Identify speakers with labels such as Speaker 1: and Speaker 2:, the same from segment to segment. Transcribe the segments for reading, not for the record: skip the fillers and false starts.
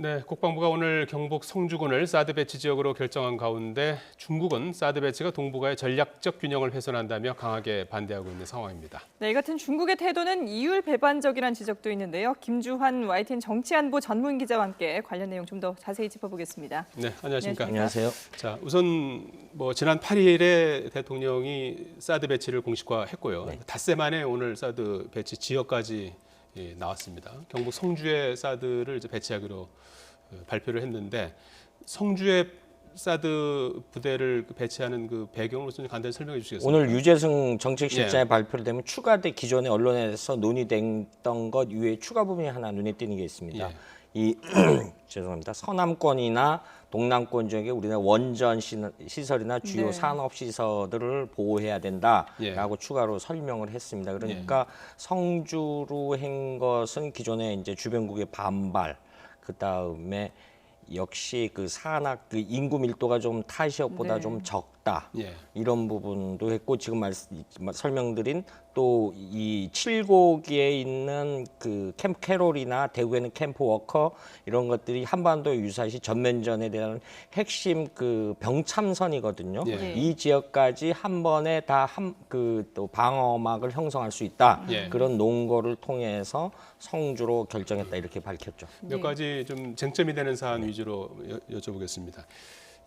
Speaker 1: 네, 국방부가 오늘 경북 성주군을 사드 배치 지역으로 결정한 가운데 중국은 사드 배치가 동북아의 전략적 균형을 훼손한다며 강하게 반대하고 있는 상황입니다.
Speaker 2: 네, 이 같은 중국의 태도는 이율배반적이라는 지적도 있는데요. 김주환 YTN 정치안보 전문 기자와 함께 관련 내용 좀 더 자세히 짚어보겠습니다.
Speaker 1: 네, 안녕하십니까?
Speaker 3: 안녕하세요.
Speaker 1: 자, 우선 지난 8일에 대통령이 사드 배치를 공식화했고요. 닷새 만에 오늘 사드 배치 지역까지 나왔습니다. 경북 성주에 사드를 이제 배치하기로 발표를 했는데 성주에 사드 부대를 배치하는 그 배경을 좀 간단히 설명해 주시겠습니까?
Speaker 3: 오늘 유재승 정책실장의 발표를 되면 추가돼 기존에 언론에서 논의됐던 것 이외에 추가 부분이 하나 눈에 띄는 게 있습니다.
Speaker 1: 예.
Speaker 3: 이 죄송합니다. 서남권이나 동남권 지역에 우리나라 원전 시설이나 주요
Speaker 2: 네.
Speaker 3: 산업 시설들을 보호해야 된다라고
Speaker 1: 예.
Speaker 3: 추가로 설명을 했습니다. 그러니까 성주로 한 것은 기존에 이제 주변국의 반발, 그 다음에 역시 그 산악 그 인구 밀도가 좀 타 지역보다
Speaker 2: 네.
Speaker 3: 좀 적다.
Speaker 1: 예.
Speaker 3: 이런 부분도 했고 지금 설명드린 또 이 칠곡에 있는 그 캠프 캐롤이나 대구에는 캠프 워커 이런 것들이 한반도 유사시 전면전에 대한 핵심 그 병참선이거든요.
Speaker 1: 예.
Speaker 3: 이 지역까지 한 번에 다 그 또 방어막을 형성할 수 있다.
Speaker 1: 예.
Speaker 3: 그런 논거를 통해서 성주로 결정했다 이렇게 밝혔죠.
Speaker 1: 몇
Speaker 2: 네.
Speaker 1: 가지 좀 쟁점이 되는 사안 위주로 여쭤보겠습니다.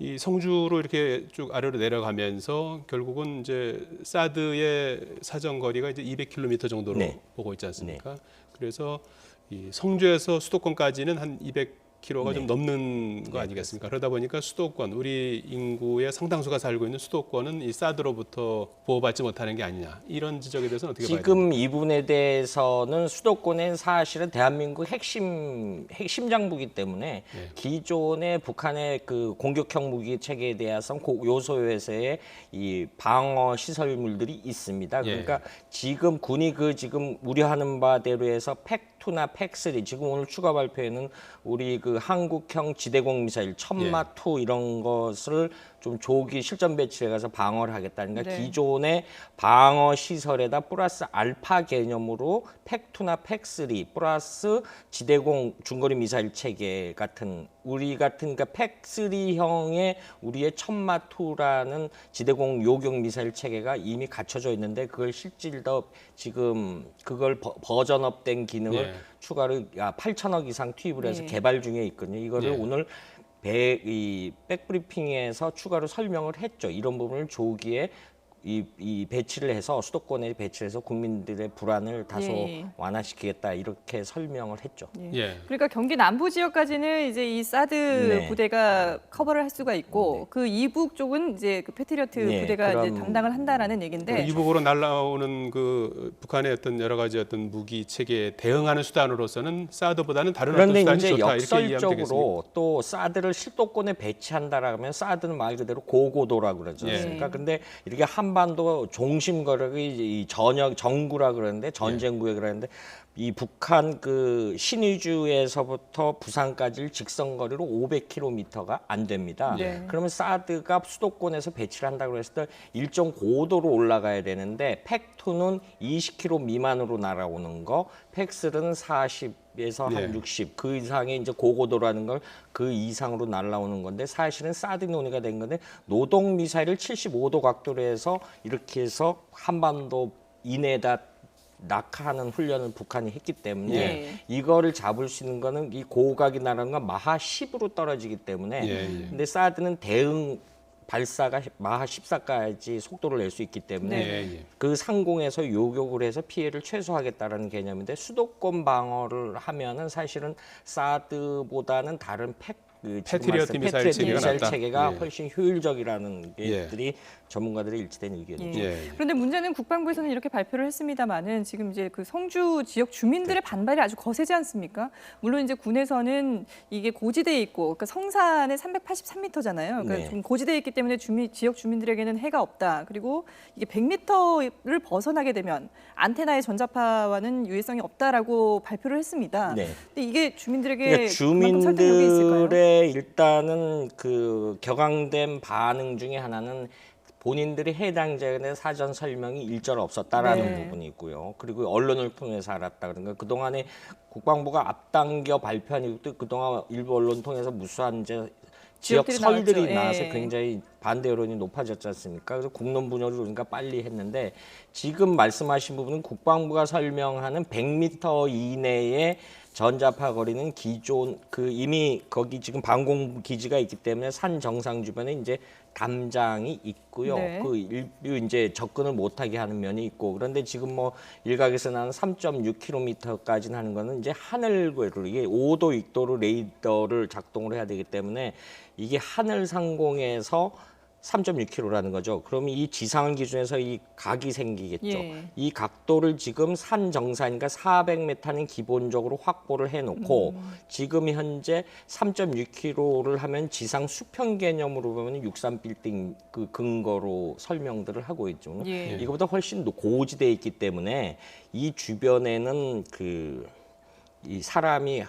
Speaker 1: 이 성주로 이렇게 쭉 아래로 내려가면서 결국은 이제 사드의 사정거리가 이제 200km 정도로
Speaker 3: 네.
Speaker 1: 보고 있지 않습니까? 그래서 이 성주에서 수도권까지는 한 200km가 좀 넘는 거 아니겠습니까? 그러다 보니까 수도권, 우리 인구의 상당수가 살고 있는 수도권은 이 사드로부터 보호받지 못하는 게 아니냐 이런 지적에 대해서는 어떻게 봐야 됩니까?
Speaker 3: 지금 이 부분에 대해서는 수도권은 사실은 대한민국 핵심장부이기 때문에 기존의 북한의 그 공격형 무기 체계에 대해서 요소에서의 이 방어 시설물들이 있습니다. 그러니까 지금 군이 그 지금 우려하는 바대로 해서 팩2나 팩3 지금 오늘 추가 발표에는 우리 그 한국형 지대공 미사일 천마2 이런 것을 좀 조기 실전 배치해 가서 방어를 하겠다. 그러니까
Speaker 2: 네.
Speaker 3: 기존의 방어 시설에다 플러스 알파 개념으로 팩2나 팩3 플러스 지대공 중거리 미사일 체계 같은 우리 같은 그러니까 팩3형의 우리의 천마2라는 지대공 요격 미사일 체계가 이미 갖춰져 있는데 그걸 실질더 지금 그걸 버전업된 기능을 추가로 8천억 이상 투입을 해서
Speaker 2: 네.
Speaker 3: 개발 중에 있거든요. 이거를 오늘 이 백브리핑에서 추가로 설명을 했죠. 이런 부분을 조기에 이 배치를 해서 수도권에 배치를 해서 국민들의 불안을 다소 완화시키겠다 이렇게 설명을 했죠.
Speaker 1: 예.
Speaker 2: 그러니까 경기 남부 지역까지는 이제 이 사드
Speaker 3: 네.
Speaker 2: 부대가 커버를 할 수가 있고 그 이북 쪽은 이제 그 패트리어트
Speaker 3: 네,
Speaker 2: 부대가 이제
Speaker 3: 그럼-
Speaker 2: 담당을 한다라는 얘기인데
Speaker 1: 이북으로 날라오는 그 북한의 어떤 여러 가지 어떤 무기 체계에 대응하는 수단으로서는 사드보다는 다른 어떤
Speaker 3: 그런데
Speaker 1: 수단이
Speaker 3: 이제
Speaker 1: 좋다 이렇게 이해하면 되겠습니까?
Speaker 3: 역설적으로 또 사드를 수도권에 배치한다라면 사드는 말 그대로 고고도라고 그러지 않습니까? 근데 이렇게 한반도 종심거리의 이 정구라 그러는데 전쟁 구역이라 그러는데 이 북한 그 신의주에서부터 부산까지 직선거리로 500km가 안 됩니다.
Speaker 2: 네.
Speaker 3: 그러면 사드가 수도권에서 배치를 한다고 했을 때 일정 고도로 올라가야 되는데 팩2는 20km 미만으로 날아오는 거, 팩3는 40에서 한 60, 그 이상의 이제 고고도라는 걸 그 이상으로 날아오는 건데 사실은 사드 논의가 된 건데 노동 미사일을 75도 각도로 해서 이렇게 해서 한반도 이내에다 낙하하는 훈련을 북한이 했기 때문에 이거를 잡을 수 있는 거는 이 고각이 날아오는 건 마하 10으로 떨어지기 때문에 근데 사드는 대응 발사가 마하 14까지 속도를 낼 수 있기 때문에 그 상공에서 요격을 해서 피해를 최소화하겠다라는 개념인데 수도권 방어를 하면은 사실은 사드보다는 다른
Speaker 1: 패트리어트 미사일 체계가 낫다.
Speaker 3: 체계가 훨씬 효율적이라는 것들이 전문가들의 일치된 의견이죠.
Speaker 2: 그런데 문제는 국방부에서는 이렇게 발표를 했습니다만은 지금 이제 그 성주 지역 주민들의 반발이 아주 거세지 않습니까? 물론 이제 군에서는 이게 고지대에 있고 그러니까 성산에 383m잖아요. 그러니까 좀 고지대에 있기 때문에 지역 주민들에게는 해가 없다. 그리고 이게 100m를 벗어나게 되면 안테나의 전자파와는 유해성이 없다라고 발표를 했습니다. 근데 이게 주민들에게
Speaker 3: 그러니까
Speaker 2: 그만큼 설득력이 있을까요?
Speaker 3: 주민들의 일단은 그 격앙된 반응 중에 하나는 본인들이 해당자에 대한 사전 설명이 일절 없었다라는
Speaker 2: 네.
Speaker 3: 부분이 있고요. 그리고 언론을 통해서 알았다. 그러니까 그동안에 국방부가 앞당겨 발표한 이것도 그동안 일부 언론 통해서 무수한 이제 지역
Speaker 2: 지역들이
Speaker 3: 설들이
Speaker 2: 나왔죠.
Speaker 3: 나와서
Speaker 2: 예.
Speaker 3: 굉장히 반대 여론이 높아졌지 않습니까? 그래서 국론 분열을 우리가 빨리 했는데 지금 말씀하신 부분은 국방부가 설명하는 100m 이내에 전자파 거리는 기존 그 이미 거기 지금 방공 기지가 있기 때문에 산 정상 주변에 이제 담장이 있고요.
Speaker 2: 네.
Speaker 3: 그 일부 이제 접근을 못하게 하는 면이 있고 그런데 지금 뭐 일각에서 나는 3.6km까지는 하는 거는 이제 하늘궤를 이게 5도, 6도로 레이더를 작동을 해야 되기 때문에 이게 하늘 상공에서 3.6km라는 거죠. 그러면 이 지상을 기준해서 이 각이 생기겠죠.
Speaker 2: 예.
Speaker 3: 이 각도를 지금 산 정상이니까 400m는 기본적으로 확보를 해놓고 지금 현재 3.6km를 하면 지상 수평 개념으로 보면 63빌딩 그 근거로 설명들을 하고 있죠.
Speaker 2: 예.
Speaker 3: 이거보다 훨씬 고지대에 있기 때문에 이 주변에는 이 사람이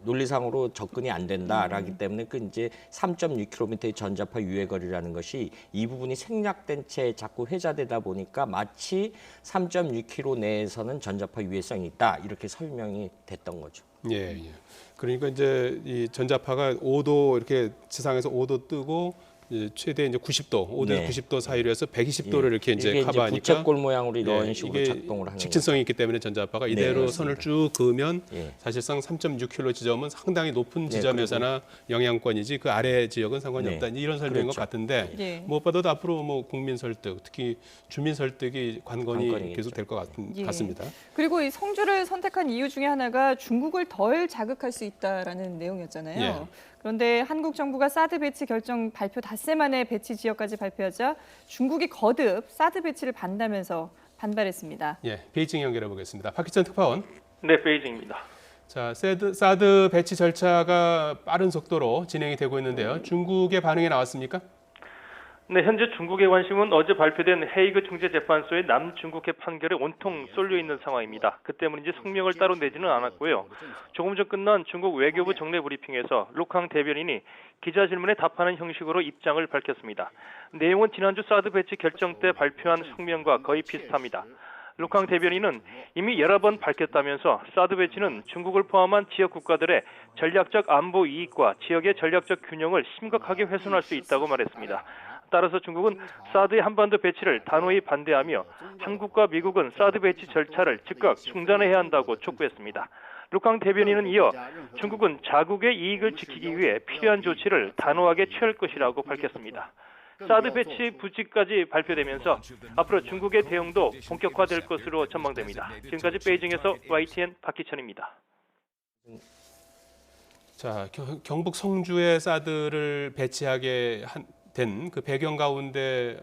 Speaker 3: 논리상으로 접근이 안 된다라기 때문에 그 이제 3.6km의 전자파 유해 거리라는 것이 이 부분이 생략된 채 자꾸 회자되다 보니까 마치 3.6km 내에서는 전자파 유해성이 있다 이렇게 설명이 됐던 거죠.
Speaker 1: 예, 예. 그러니까 이제 이 전자파가 5도 이렇게 지상에서 5도 뜨고 이제 최대 이제 90도, 5도에서
Speaker 3: 네.
Speaker 1: 90도 사이로 해서 120도를 이렇게 이제
Speaker 3: 이게
Speaker 1: 커버하니까
Speaker 3: 부채꼴 모양으로 이런
Speaker 1: 예,
Speaker 3: 식으로
Speaker 1: 이게
Speaker 3: 작동을 하는
Speaker 1: 직진성이 있기 때문에 전자파가 이대로
Speaker 3: 네,
Speaker 1: 선을 쭉 그으면
Speaker 3: 예.
Speaker 1: 사실상 3.6km 지점은 상당히 높은
Speaker 3: 네,
Speaker 1: 지점에서나 영향권이지 그 아래 지역은 상관이
Speaker 3: 네.
Speaker 1: 없다 이런 설명인 것
Speaker 3: 그렇죠.
Speaker 1: 같은데
Speaker 2: 예.
Speaker 1: 무엇보다도 앞으로 뭐 국민 설득, 특히 주민 설득이 관건이
Speaker 3: 관건이겠죠.
Speaker 1: 계속 될 것
Speaker 2: 예.
Speaker 1: 같습니다.
Speaker 2: 그리고 이 성주를 선택한 이유 중에 하나가 중국을 덜 자극할 수 있다라는 내용이었잖아요.
Speaker 1: 예.
Speaker 2: 그런데 한국 정부가 사드 배치 결정 발표 닷새 만에 배치 지역까지 발표하자 중국이 거듭 사드 배치를 반다면서 반발했습니다.
Speaker 1: 예, 베이징 연결해 보겠습니다. 박희천 특파원.
Speaker 4: 네, 베이징입니다.
Speaker 1: 자, 사드 배치 절차가 빠른 속도로 진행이 되고 있는데요. 중국의 반응이 나왔습니까?
Speaker 4: 네, 현재 중국의 관심은 어제 발표된 헤이그 중재재판소의 남중국해 판결에 온통 쏠려 있는 상황입니다. 그 때문인지 성명을 따로 내지는 않았고요. 조금 전 끝난 중국 외교부 정례 브리핑에서 룩항 대변인이 기자 질문에 답하는 형식으로 입장을 밝혔습니다. 내용은 지난주 사드 배치 결정 때 발표한 성명과 거의 비슷합니다. 룩항 대변인은 이미 여러 번 밝혔다면서 사드 배치는 중국을 포함한 지역 국가들의 전략적 안보 이익과 지역의 전략적 균형을 심각하게 훼손할 수 있다고 말했습니다. 따라서 중국은 사드의 한반도 배치를 단호히 반대하며 한국과 미국은 사드 배치 절차를 즉각 중단해야 한다고 촉구했습니다. 룩항 대변인은 이어 중국은 자국의 이익을 지키기 위해 필요한 조치를 단호하게 취할 것이라고 밝혔습니다. 사드 배치 부지까지 발표되면서 앞으로 중국의 대응도 본격화될 것으로 전망됩니다. 지금까지 베이징에서 YTN 박희천입니다.
Speaker 1: 자, 경북 성주에 사드를 배치하게 된 그 배경 가운데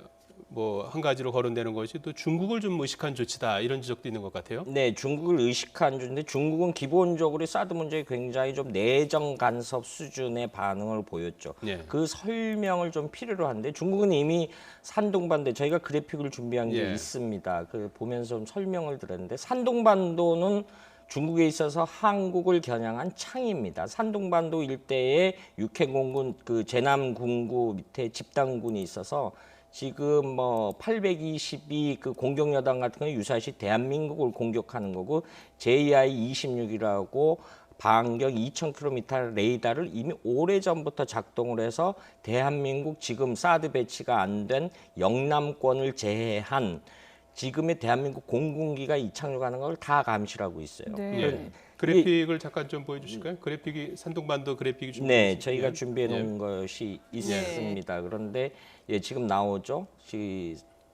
Speaker 1: 뭐 한 가지로 거론되는 것이 또 중국을 좀 의식한 조치다 이런 지적도 있는 것 같아요.
Speaker 3: 네, 중국을 의식한 주인데 중국은 기본적으로 사드 문제에 굉장히 좀 내정 간섭 수준의 반응을 보였죠.
Speaker 1: 예.
Speaker 3: 그 설명을 좀 필요로 한데 중국은 이미 산둥반도 저희가 그래픽을 준비한 게
Speaker 1: 예.
Speaker 3: 있습니다. 그 보면서 좀 설명을 드렸는데 산둥반도는 중국에 있어서 한국을 겨냥한 창입니다. 산둥반도 일대에 육해공군 그 제남군구 밑에 집단군이 있어서 지금 뭐 822 그 공격 여단 같은 건 유사시 대한민국을 공격하는 거고 JI-26이라고 반경 2,000km 레이더를 이미 오래전부터 작동을 해서 대한민국 지금 사드 배치가 안 된 영남권을 제외한 지금의 대한민국 공군기가 이착륙하는 걸 다 감시를 하고 있어요.
Speaker 2: 네.
Speaker 1: 예. 그래픽을 잠깐 좀 보여주실까요? 그래픽이 산둥반도 그래픽이 준비.
Speaker 3: 네, 저희가 준비해 놓은 것이
Speaker 2: 예.
Speaker 3: 있습니다. 그런데 예, 지금 나오죠.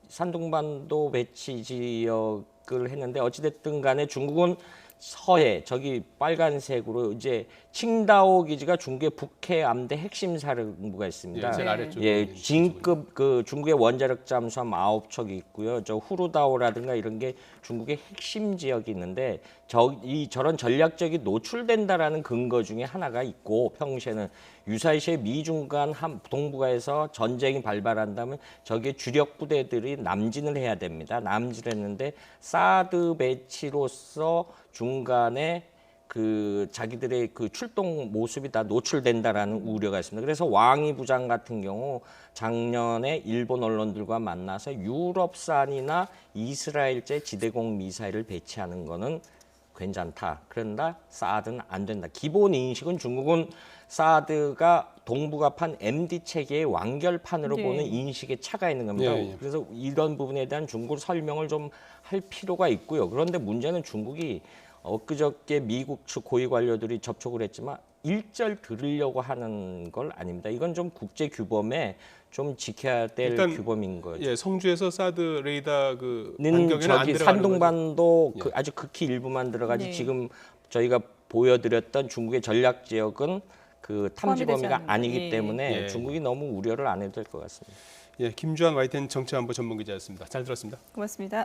Speaker 3: 산둥반도 배치 지역을 했는데 어찌됐든 간에 중국은 서해 저기 빨간색으로 이제 칭다오 기지가 중국의 북해 암대 핵심 사령부가 있습니다.
Speaker 1: 예, 제일
Speaker 2: 네.
Speaker 1: 아래쪽.
Speaker 3: 예, 진급 그 중국의 원자력 잠수함 9척이 있고요. 저 후루다오라든가 이런 게 중국의 핵심 지역이 있는데 저런 전략적이 노출된다라는 근거 중에 하나가 있고 평시에는 유사시에 미중 간 동북아에서 전쟁이 발발한다면 저게 주력 부대들이 남진을 해야 됩니다. 남진을 했는데 사드 배치로서 중간에 그 자기들의 그 출동 모습이 다 노출된다라는 우려가 있습니다. 그래서 왕이 부장 같은 경우 작년에 일본 언론들과 만나서 유럽산이나 이스라엘제 지대공 미사일을 배치하는 거는 괜찮다. 그런다 사드는 안 된다. 기본 인식은 중국은 사드가 동북아판 MD 체계의 완결판으로
Speaker 2: 네.
Speaker 3: 보는 인식에 차가 있는 겁니다.
Speaker 1: 예, 예.
Speaker 3: 그래서 이런 부분에 대한 중국 설명을 좀 할 필요가 있고요. 그런데 문제는 중국이 엊그저께 미국 측 고위 관료들이 접촉을 했지만 일절 들으려고 하는 걸 아닙니다. 이건 좀 국제 규범에 좀 지켜야 될
Speaker 1: 일단,
Speaker 3: 규범인 거죠.
Speaker 1: 예, 성주에서 사드 레이더 그
Speaker 3: 는
Speaker 1: 반경에는 안
Speaker 3: 저기
Speaker 1: 들어가는
Speaker 3: 산둥반도
Speaker 1: 거죠.
Speaker 3: 그 아주 극히 일부만 들어가지
Speaker 2: 네.
Speaker 3: 지금 저희가 보여드렸던 중국의 전략 지역은 그 탐지
Speaker 2: 포함이 되지
Speaker 3: 범위가
Speaker 2: 않는다.
Speaker 3: 아니기
Speaker 2: 예.
Speaker 3: 때문에
Speaker 1: 예.
Speaker 3: 중국이 너무 우려를 안 해도 될 것 같습니다.
Speaker 1: 예, 김주환 YTN 정치안보 전문기자였습니다. 잘 들었습니다.
Speaker 2: 고맙습니다.